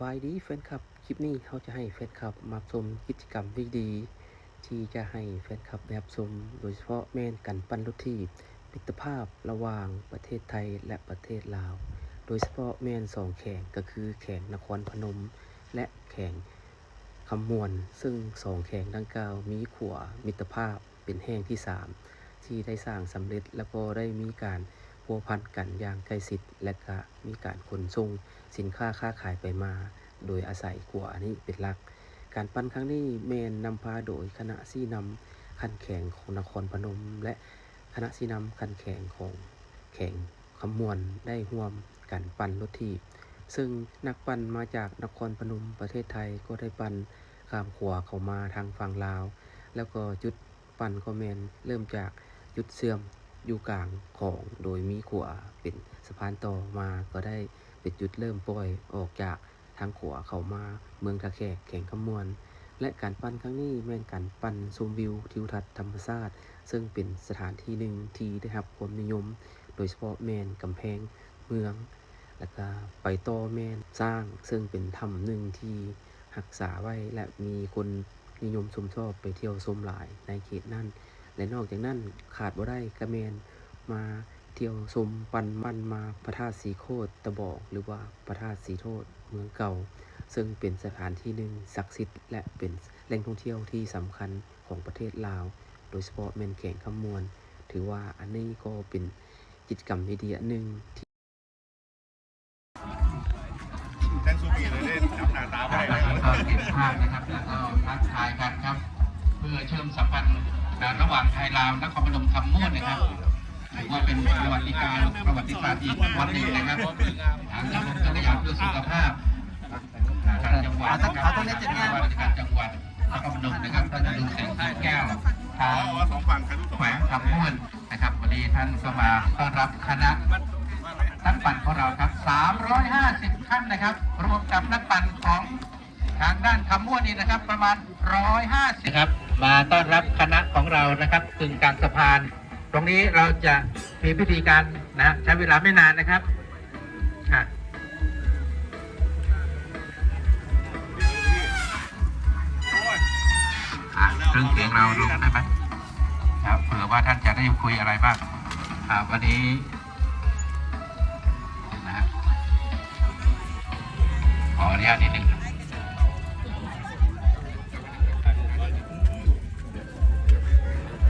บายดีแฟนคลับคลิปนี้เขาจะให้แฟนคลับมาชมกิจกรรมดีๆที่จะให้แฟนคลับได้รับชมโดยเฉพาะแม่นกันปั้นรถทีบมิตรภาพระหว่างประเทศไทยและประเทศลาวโดยเฉพาะแม่น2แข่งก็คือแข่งนครพนมและแข่งคำมวนซึ่ง2แข่งดังกล่าวมีขัวมิตรภาพเป็นแห่งที่3ที่ได้สร้างสำเร็จแล้วก็ได้มีการพัวพันกันอย่างใกล้ชิดและก็มีการขนส่งสินค้าค้าขายไปมาโดยอาศัยขัวนี้เป็นหลักการปั้นครั้งนี้แมนนำพาโดยคณะซี่นำคันแข่งของนครพนมและคณะซี่นำคันแข่งของแข่งคำมวนได้ร่วมกันปั้นรถทีบซึ่งนักปั้นมาจากนครพนมประเทศไทยก็ได้ปั้นข้ามขัวเข้ามาทางฝั่งลาวแล้วก็จุดปั้นก็แมนเริ่มจากจุดเสื่อมอยู่กลางของโดยมีขัวเป็นสะพานต่อมาก็ได้เป็นจุดเริ่มปล่อยออกจากทางขัวเข้ามาเมืองทะแขกแข่งขมวนและการปั้นครั้งนี้แม่นการปั้นซูมวิวทิวทัศน์ธรรมชาติซึ่งเป็นสถานที่หนึ่งที่ได้รับความนิยมโดยเฉพาะแม่นกำแพงเมืองแล้วก็ไปต่อแม่นสร้างซึ่งเป็นถ้ำหนึ่งที่รักษาไว้และมีคนนิยมชมชอบไปเที่ยวชมหลายในเขตนั้นและนอกจากนั้นขาดบ่ได้ก็แม่นมาเที่ยวชมปั้นมาพระธาตุสีโคตรตะบอกหรือว่าพระธาตุสีโทษเมืองเก่าซึ่งเป็นสถานที่หนึ่งศักดิ์สิทธิ์และเป็นแหล่งท่องเที่ยวที่สำคัญของประเทศลาวโดยเฉพาะแม่นแข่งขมวนถือว่าอันนี้ก็เป็นกิจกรรมดีๆอันหนึ่งที่แทนซูบีเลยได้จับหน้าตาไปแล้วก็เก็บภาพนะครับแล้วก็ทักทายกันครับเพื่อเชื่อมสัมพันธ์ระหว่างไทยลาวนครพนมคำม่วนนะครับถือว่าเป็นประวัติศาสตร์อีกวันหนึ่งนะครับทางชมรมจักรยานเพื่อสุขภาพทางจังหวัดนะครับว่าราชการจังหวัดนครพนมนะครับท่านดูแสงสีแก้วทางแขวงคำม่วนนะครับวันนี้ท่านก็มาต้อนรับคณะนักปั่นของเราครับ350ท่านนะครับรวมกับนักปั่นของทางด้านคำม่วนนี่นะครับประมาณ150ครับมาต้อนรับคณะของเรานะครับถึงกลางสะพานตรงนี้เราจะมีพิธีการนะใช้เวลาไม่นานนะครับเครื่องเสียงเราลงได้ไหมครับเผื่อว่าท่านจะได้คุยอะไรบ้างวันนี้นะขออนุญาตนิดหนึ่ง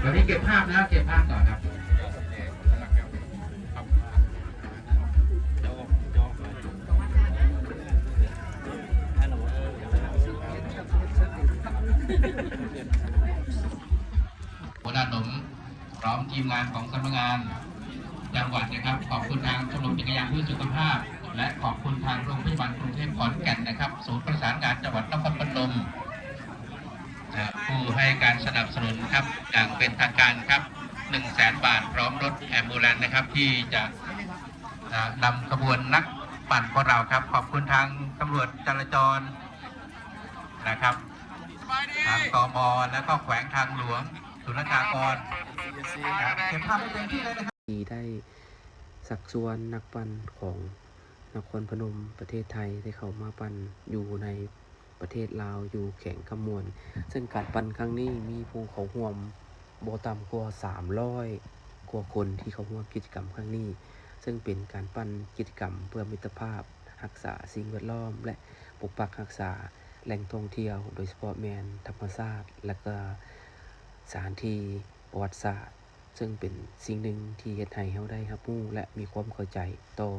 วันนี้เก็บภาพนะเก็บภาพก่อนครับหัวหน้าหนุ่มพร้อมทีมงานของสำนักงานจังหวัดนะครับขอบคุณทางชมรมจักรยานเพื่อสุขภาพและขอบคุณทางโรงพยาบาลกรุงเทพขอนแก่นนะครับศูนย์ประสานงานจังหวัดนครพนมผู้ให้การสนับสนุนครับอย่างเป็นทางการครับ100,000 บาทพร้อมรถแอมบูเลนซ์นะครับที่จะนำขบวนนักปั่นของเราครับขอบคุณทางตำรวจจราจรนะครับทางตม.แล้วก็แขวงทางหลวงศุลกากรเก็บภาพให้เต็มที่เลยนะครับที่ได้สักส่วนนักปั้นของนครพนมประเทศไทยได้เข้ามาปั้นอยู่ในประเทศลาวอยู่แข่งขมวนซึ่งการปั้นครั้งนี้มีผู้เข้าร่วมบ่ต่ำกว่า300กว่าคนที่เข้าร่วมกิจกรรมครั้งนี้ซึ่งเป็นการปั้นกิจกรรมเพื่อมิตรภาพรักษาสิ่งแวดล้อมและปกปักรักษาแหล่งท่องเที่ยวโดยเฉพาะแมนธรรมชาติและก็สถานที่ประวัติศาสตร์ซึ่งเป็นสิ่งหนึ่งที่เฮ็ดให้เราได้รับรู้และมีความเข้าใจต่อ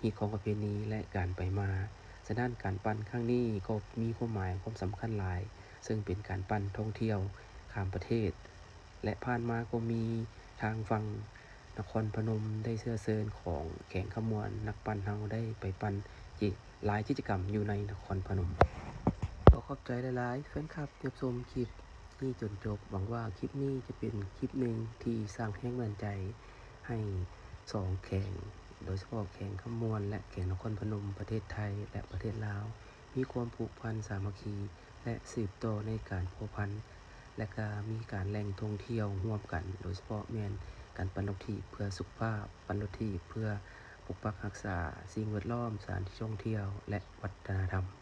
ฮีตของประเพณีและการไปมาฉะนั้นการปั้นครั้งนี้ก็มีความหมายความสำคัญหลายซึ่งเป็นการปั้นท่องเที่ยวข้ามประเทศและผ่านมาก็มีทางฝั่งนครพนมได้เชิญของแข่งขมวนนักปั้นเฮาได้ไปปั้นหลายกิจกรรมอยู่ในนครพนมขอขอบใจหลายๆแฟนคลับที่ชมคลิปนี่จนจบหวังว่าคลิปนี้จะเป็นคลิปหนึ่งที่สร้างแรงบันดาลใจให้2แข่งโดยเฉพาะแข่งขมวนและแข่งนครพนมประเทศไทยและประเทศลาวมีความผูกพันสามัคคีและสืบต่อในการพัวพันและก็มีการแหล่งท่องเที่ยวร่วมกันโดยเฉพาะแม่นการปั่นรถถีบเพื่อสุขภาพปั่นรถถีบเพื่อปกปักรักษาสิ่งแวดล้อมสถานที่ท่องเที่ยวและวัฒนธรรม